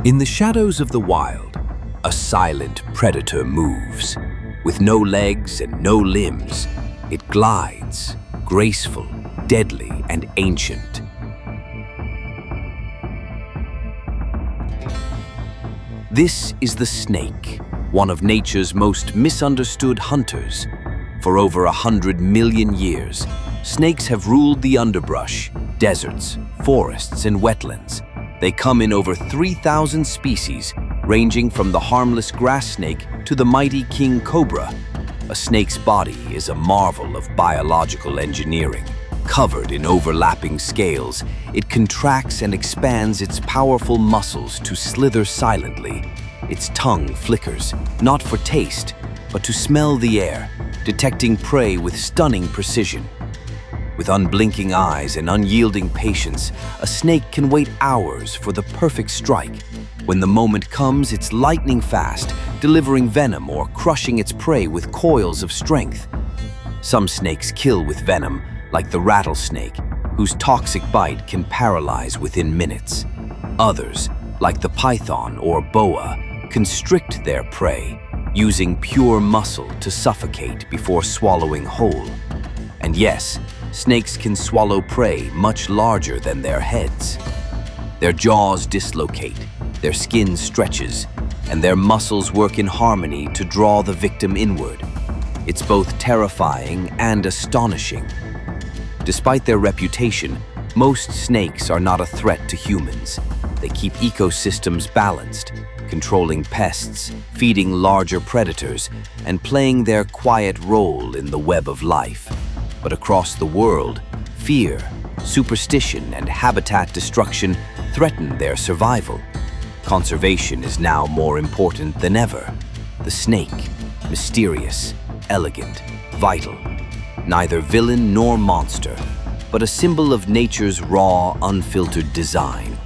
In the shadows of the wild, a silent predator moves. With no legs and no limbs, it glides, graceful, deadly, and ancient. This is the snake, one of nature's most misunderstood hunters. For over 100 million years, snakes have ruled the underbrush, deserts, forests, and wetlands. They come in over 3,000 species, ranging from the harmless grass snake to the mighty king cobra. A snake's body is a marvel of biological engineering. Covered in overlapping scales, it contracts and expands its powerful muscles to slither silently. Its tongue flickers, not for taste, but to smell the air, detecting prey with stunning precision. With unblinking eyes and unyielding patience, a snake can wait hours for the perfect strike. When the moment comes, it's lightning fast, delivering venom or crushing its prey with coils of strength. Some snakes kill with venom, like the rattlesnake, whose toxic bite can paralyze within minutes. Others, like the python or boa, constrict their prey, using pure muscle to suffocate before swallowing whole. And yes, snakes can swallow prey much larger than their heads. Their jaws dislocate, their skin stretches, and their muscles work in harmony to draw the victim inward. It's both terrifying and astonishing. Despite their reputation, most snakes are not a threat to humans. They keep ecosystems balanced, controlling pests, feeding larger predators, and playing their quiet role in the web of life. But across the world, fear, superstition, and habitat destruction threaten their survival. Conservation is now more important than ever. The snake, mysterious, elegant, vital. Neither villain nor monster, but a symbol of nature's raw, unfiltered design.